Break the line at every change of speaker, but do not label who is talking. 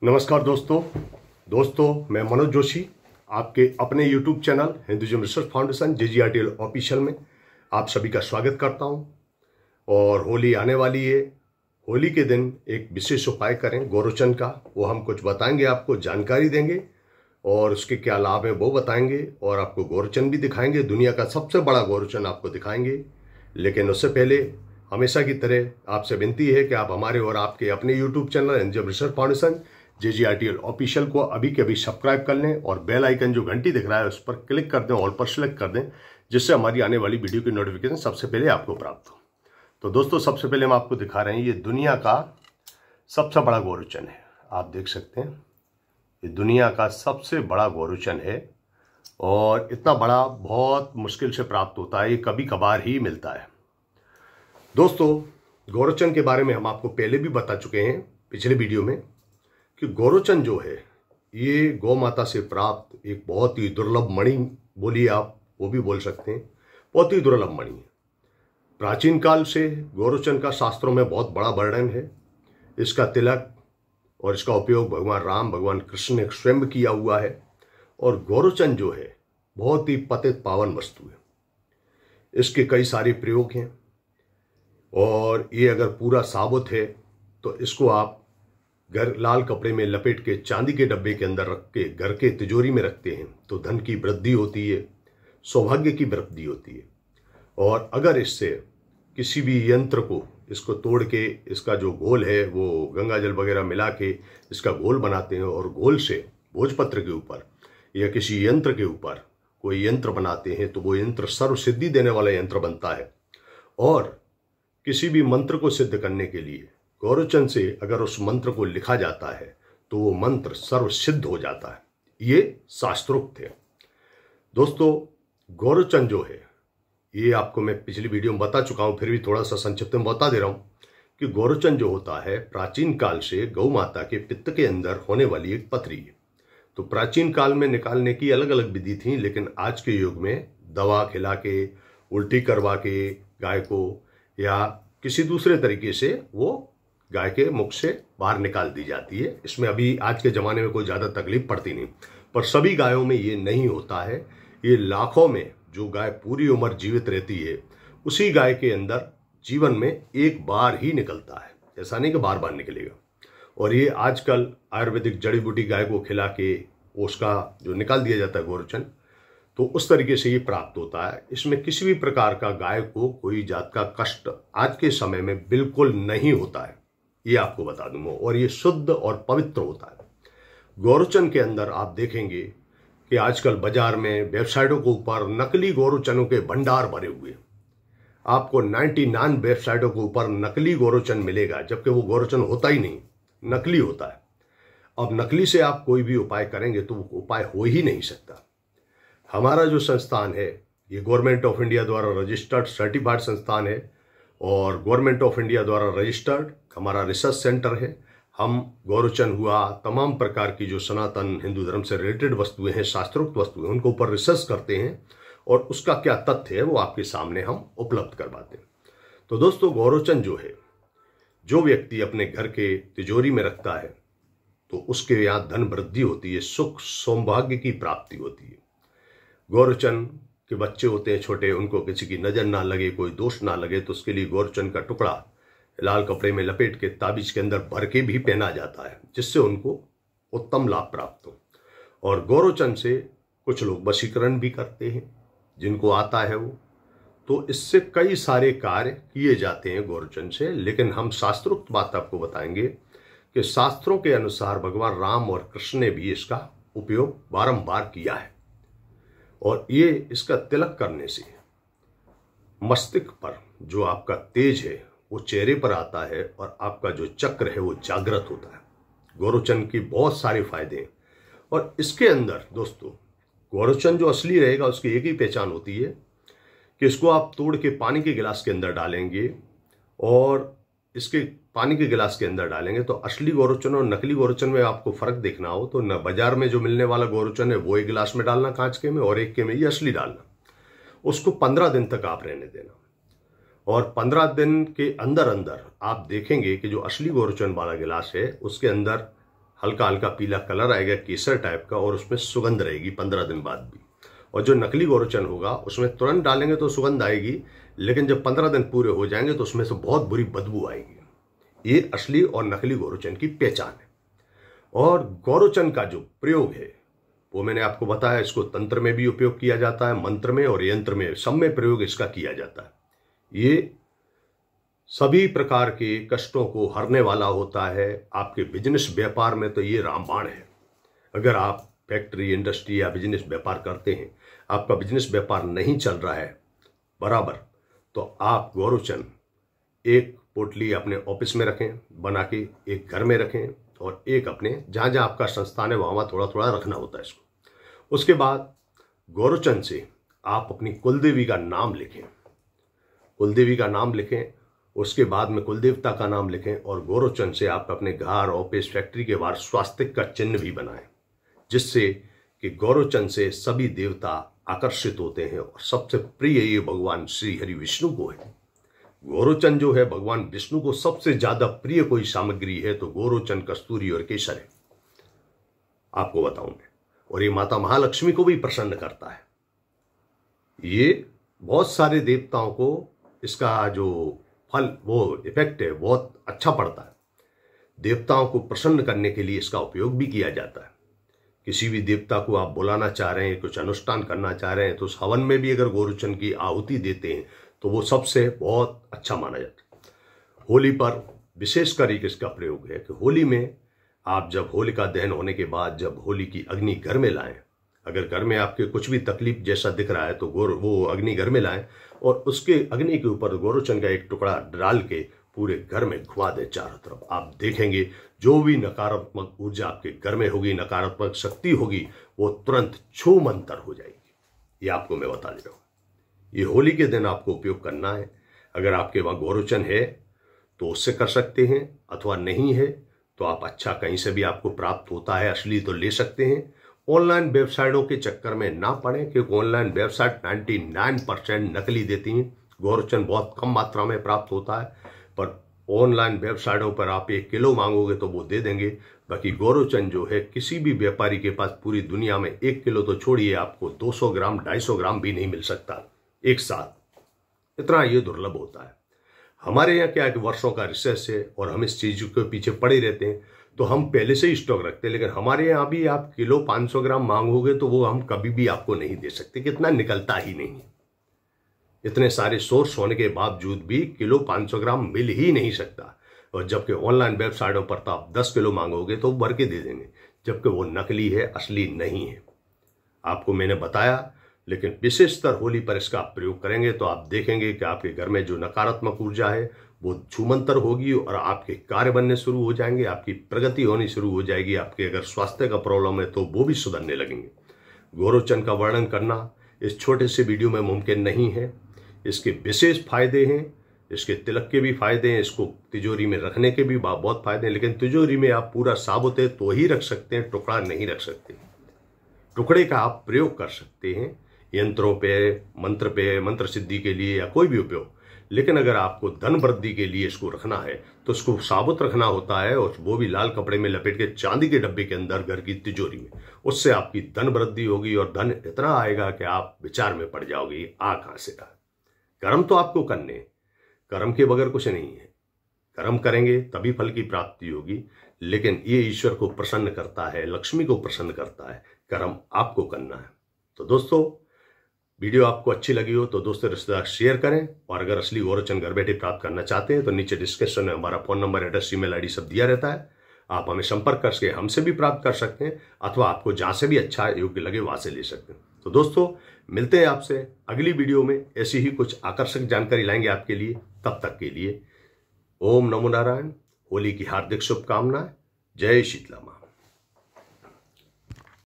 नमस्कार दोस्तों मैं मनोज जोशी आपके अपने YouTube channel Hinduism research foundation JGRTL official में आप सभी का स्वागत करता हूं। और होली आने वाली है। होली के दिन एक विशेष उपाय करें गोरोचन का, वो हम कुछ बताएंगे, आपको जानकारी देंगे और उसके क्या लाभ है वो बताएंगे और आपको गोरोचन भी दिखाएंगे। दुनिया का सबसे बड़ा गोरोचन आपको दिखाएंगे। लेकिन उससे पहले हमेशा की तरह आपसे विनती है कि आप हमारे और आपके अपने YouTube channel Hinduism research foundation JGRTL official को अभी के अभी सब्सक्राइब कर लें और बेल आइकन जो घंटी दिख रहा है उस पर क्लिक कर दें, ऑल पर सेलेक्ट कर दें, जिससे हमारी आने वाली वीडियो की नोटिफिकेशन सबसे पहले आपको प्राप्त हो। तो दोस्तों सबसे पहले हम आपको दिखा रहे हैं, ये दुनिया का सबसे बड़ा गोरोचन है। आप देख सकते हैं ये दुनिया का सबसे बड़ा गोरोचन है और इतना बड़ा बहुत मुश्किल से प्राप्त होता है, ये कभी कभार ही मिलता है। दोस्तों गोरोचन के बारे में हम आपको पहले भी बता चुके हैं पिछले वीडियो में कि गोरोचन जो है ये गौ माता से प्राप्त एक बहुत ही दुर्लभ मणि, बोलिए आप वो भी बोल सकते हैं, बहुत ही दुर्लभ मणि है। प्राचीन काल से गोरोचन का शास्त्रों में बहुत बड़ा वर्णन है। इसका तिलक और इसका उपयोग भगवान राम भगवान कृष्ण ने स्वयं किया हुआ है। और गोरोचन जो है बहुत ही पतित पावन वस्तु है। इसके कई सारे प्रयोग हैं और ये अगर पूरा साबुत है तो इसको आप घर लाल कपड़े में लपेट के चांदी के डब्बे के अंदर रख के घर के तिजोरी में रखते हैं तो धन की वृद्धि होती है, सौभाग्य की वृद्धि होती है। और अगर इससे किसी भी यंत्र को इसको तोड़ के इसका जो घोल है वो गंगा जल वगैरह मिला के इसका घोल बनाते हैं और घोल से भोजपत्र के ऊपर या किसी यंत्र के ऊपर कोई यंत्र बनाते हैं तो वो यंत्र सर्व सिद्धि देने वाला यंत्र बनता है। और किसी भी मंत्र को सिद्ध करने के लिए गोरोचन से अगर उस मंत्र को लिखा जाता है तो वो मंत्र सर्व सिद्ध हो जाता है। ये शास्त्रोक्त है। दोस्तों गोरोचन जो है ये आपको मैं पिछली वीडियो में बता चुका हूं, फिर भी थोड़ा सा संक्षिप्त में बता दे रहा हूं कि गोरोचन जो होता है प्राचीन काल से गौ माता के पित्त के अंदर होने वाली एक पथरी है। तो प्राचीन काल में निकालने की अलग अलग विधि थी, लेकिन आज के युग में दवा खिला के उल्टी करवा के गाय को या किसी दूसरे तरीके से वो गाय के मुख से बाहर निकाल दी जाती है। इसमें अभी आज के ज़माने में कोई ज़्यादा तकलीफ पड़ती नहीं, पर सभी गायों में ये नहीं होता है। ये लाखों में जो गाय पूरी उम्र जीवित रहती है उसी गाय के अंदर जीवन में एक बार ही निकलता है, ऐसा नहीं कि बार बार निकलेगा। और ये आजकल आयुर्वेदिक जड़ी बूटी गाय को खिला के उसका जो निकाल दिया जाता है गोरोचन, तो उस तरीके से ये प्राप्त होता है। इसमें किसी भी प्रकार का गाय को कोई जात का कष्ट आज के समय में बिल्कुल नहीं होता है, ये आपको बता दूंगा। और ये शुद्ध और पवित्र होता है। गोरोचन के अंदर आप देखेंगे कि आजकल बाजार में वेबसाइटों के ऊपर नकली गोरोचनों के भंडार भरे हुए। आपको 99 वेबसाइटों के ऊपर नकली गोरोचन मिलेगा, जबकि वो गोरोचन होता ही नहीं, नकली होता है। अब नकली से आप कोई भी उपाय करेंगे तो वो उपाय हो ही नहीं सकता। हमारा जो संस्थान है ये गवर्नमेंट ऑफ इंडिया द्वारा रजिस्टर्ड सर्टिफाइड संस्थान है और गवर्नमेंट ऑफ इंडिया द्वारा रजिस्टर्ड हमारा रिसर्च सेंटर है। हम गोरोचन हुआ, तमाम प्रकार की जो सनातन हिंदू धर्म से रिलेटेड वस्तुएं हैं, शास्त्रोक्त वस्तुएं, उनको ऊपर रिसर्च करते हैं और उसका क्या तथ्य है वो आपके सामने हम उपलब्ध करवाते हैं। तो दोस्तों गोरोचन जो है, जो व्यक्ति अपने घर के तिजोरी में रखता है तो उसके यहाँ धन वृद्धि होती है, सुख सौभाग्य की प्राप्ति होती है। गोरोचन के बच्चे होते हैं छोटे, उनको किसी की नजर ना लगे, कोई दोष ना लगे, तो उसके लिए गोरोचन का टुकड़ा लाल कपड़े में लपेट के ताबीज के अंदर भर के भी पहना जाता है, जिससे उनको उत्तम लाभ प्राप्त हो। और गोरोचन से कुछ लोग वशीकरण भी करते हैं, जिनको आता है वो। तो इससे कई सारे कार्य किए जाते हैं गोरोचन से। लेकिन हम शास्त्रोक्त बात आपको बताएंगे कि शास्त्रों के अनुसार भगवान राम और कृष्ण ने भी इसका उपयोग बारंबार किया है। और ये इसका तिलक करने से मस्तिष्क पर जो आपका तेज है वो चेहरे पर आता है और आपका जो चक्र है वो जागृत होता है। गोरोचन की बहुत सारे फायदे हैं। और इसके अंदर दोस्तों गोरोचन जो असली रहेगा उसकी एक ही पहचान होती है कि इसको आप तोड़ के पानी के गिलास के अंदर डालेंगे और इसके पानी के गिलास के अंदर डालेंगे तो असली गोरोचन और नकली गोरोचन में आपको फर्क देखना हो तो न बाजार में जो मिलने वाला गोरोचन है वो एक गिलास में डालना कांच के में और एक के में ये असली डालना। उसको 15 दिन तक आप रहने देना और 15 दिन के अंदर अंदर आप देखेंगे कि जो असली गोरोचन वाला गिलास है उसके अंदर हल्का हल्का पीला कलर आएगा केसर टाइप का, और उसमें सुगंध रहेगी 15 दिन बाद भी। और जो नकली गोरोचन होगा उसमें तुरंत डालेंगे तो सुगंध आएगी, लेकिन जब 15 दिन पूरे हो जाएंगे तो उसमें से बहुत बुरी बदबू आएगी। ये असली और नकली गोरोचन की पहचान है। और गोरोचन का जो प्रयोग है वो मैंने आपको बताया, इसको तंत्र में भी उपयोग किया जाता है, मंत्र में और यंत्र में, सब में प्रयोग इसका किया जाता है। ये सभी प्रकार के कष्टों को हरने वाला होता है। आपके बिजनेस व्यापार में तो ये रामबाण है। अगर आप फैक्ट्री, इंडस्ट्री या बिजनेस व्यापार करते हैं, आपका बिजनेस व्यापार नहीं चल रहा है बराबर, तो आप गोरोचन एक पोटली अपने ऑफिस में रखें बना के, एक घर में रखें, और एक अपने जहाँ जहाँ आपका संस्थान है वहाँ थोड़ा थोड़ा रखना होता है इसको। उसके बाद गोरोचन से आप अपनी कुलदेवी का नाम लिखें, कुलदेवी का नाम लिखें, उसके बाद में कुलदेवता का नाम लिखें, और गोरोचन से आप अपने घर, ऑफिस, फैक्ट्री के बाहर स्वास्तिक का चिन्ह भी बनाएं, जिससे कि गोरोचन से सभी देवता आकर्षित होते हैं। और सबसे प्रिय ये भगवान श्री हरि विष्णु को है। गोरोचन जो है भगवान विष्णु को सबसे ज्यादा प्रिय कोई सामग्री है तो गोरोचन, कस्तूरी और केसर है, आपको बताऊं मैं। और ये माता महालक्ष्मी को भी प्रसन्न करता है। ये बहुत सारे देवताओं को इसका जो फल, वो इफेक्ट है, बहुत अच्छा पड़ता है। देवताओं को प्रसन्न करने के लिए इसका उपयोग भी किया जाता है। किसी भी देवता को आप बुलाना चाह रहे हैं, कुछ अनुष्ठान करना चाह रहे हैं, तो उस हवन में भी अगर गोरोचन की आहुति देते हैं तो वो सबसे बहुत अच्छा माना जाता है। होली पर विशेषकर एक इसका प्रयोग है कि होली में आप जब होलिका दहन होने के बाद जब होली की अग्नि घर में लाएं, अगर घर में आपके कुछ भी तकलीफ जैसा दिख रहा है तो वो अग्नि घर में लाएं, और उसके अग्नि के ऊपर गोरोचन का एक टुकड़ा डाल के पूरे घर में घुमा दें चारों तरफ। आप देखेंगे जो भी नकारात्मक ऊर्जा आपके घर में होगी, नकारात्मक शक्ति होगी, वो तुरंत छूमंतर हो जाएगी। ये आपको मैं बता दे रहा हूँ। ये होली के दिन आपको उपयोग करना है। अगर आपके वहाँ गोरोचन है तो उससे कर सकते हैं, अथवा नहीं है तो आप अच्छा कहीं से भी आपको प्राप्त होता है, असली तो ले सकते हैं। ऑनलाइन वेबसाइटों के चक्कर में ना पड़ें, क्योंकि ऑनलाइन वेबसाइट 99% नकली देती हैं। गोरोचन बहुत कम मात्रा में प्राप्त होता है, पर ऑनलाइन वेबसाइटों पर आप 1 किलो मांगोगे तो वो दे देंगे। बाकी गोरोचन जो है किसी भी व्यापारी के पास पूरी दुनिया में 1 किलो तो छोड़िए, आपको 200 ग्राम 250 ग्राम भी नहीं मिल सकता एक साथ, इतना ये दुर्लभ होता है। हमारे यहाँ क्या है कि वर्षों का रिसर्च है और हम इस चीज के पीछे पड़े रहते हैं, तो हम पहले से ही स्टॉक रखते हैं। लेकिन हमारे यहाँ भी आप किलो 500 ग्राम मांगोगे तो वो हम कभी भी आपको नहीं दे सकते, कितना निकलता ही नहीं। इतने सारे सोर्स होने के बावजूद भी किलो 500 ग्राम मिल ही नहीं सकता। और जबकि ऑनलाइन वेबसाइटों पर तो आप 10 किलो मांगोगे तो भर के दे देंगे, जबकि वो नकली है, असली नहीं है। आपको मैंने बताया, लेकिन विशेषतर होली पर इसका आप प्रयोग करेंगे तो आप देखेंगे कि आपके घर में जो नकारात्मक ऊर्जा है वो छूमंतर होगी और आपके कार्य बनने शुरू हो जाएंगे, आपकी प्रगति होनी शुरू हो जाएगी। आपके अगर स्वास्थ्य का प्रॉब्लम है तो वो भी सुधरने लगेंगे। गोरोचन का वर्णन करना इस छोटे से वीडियो में मुमकिन नहीं है। इसके विशेष फायदे हैं, इसके तिलक के भी फायदे हैं, इसको तिजोरी में रखने के भी बहुत फायदे हैं। लेकिन तिजोरी में आप पूरा साबुत है तो ही रख सकते हैं, टुकड़ा नहीं रख सकते। टुकड़े का आप प्रयोग कर सकते हैं यंत्रों पे, मंत्र सिद्धि के लिए या कोई भी उपयोग। लेकिन अगर आपको धन वृद्धि के लिए इसको रखना है तो इसको साबुत रखना होता है, और वो भी लाल कपड़े में लपेट के चांदी के डब्बे के अंदर घर की तिजोरी में। उससे आपकी धन वृद्धि होगी और धन इतना आएगा कि आप विचार में पड़ जाओगे, आ कहां से आ। कर्म तो आपको करने, कर्म के बगैर कुछ नहीं है। कर्म करेंगे तभी फल की प्राप्ति होगी। लेकिन ये ईश्वर को प्रसन्न करता है, लक्ष्मी को प्रसन्न करता है, कर्म आपको करना है। तो दोस्तों, वीडियो आपको अच्छी लगी हो तो दोस्तों रिश्तेदार शेयर करें। और अगर असली गोरोचन घर बैठे प्राप्त करना चाहते हैं तो नीचे डिस्क्रिप्शन में हमारा phone number, address, email ID सब दिया रहता है। आप हमें संपर्क करके हमसे भी प्राप्त कर सकते हैं, अथवा आपको जहां से भी अच्छा योग्य लगे वहां से ले सकते हैं। तो दोस्तों, मिलते हैं आपसे अगली वीडियो में। ऐसी ही कुछ आकर्षक जानकारी लाएंगे आपके लिए। तब तक के लिए ओम नमो नारायण। होली की हार्दिक शुभकामनाएं। जय शीतला मां।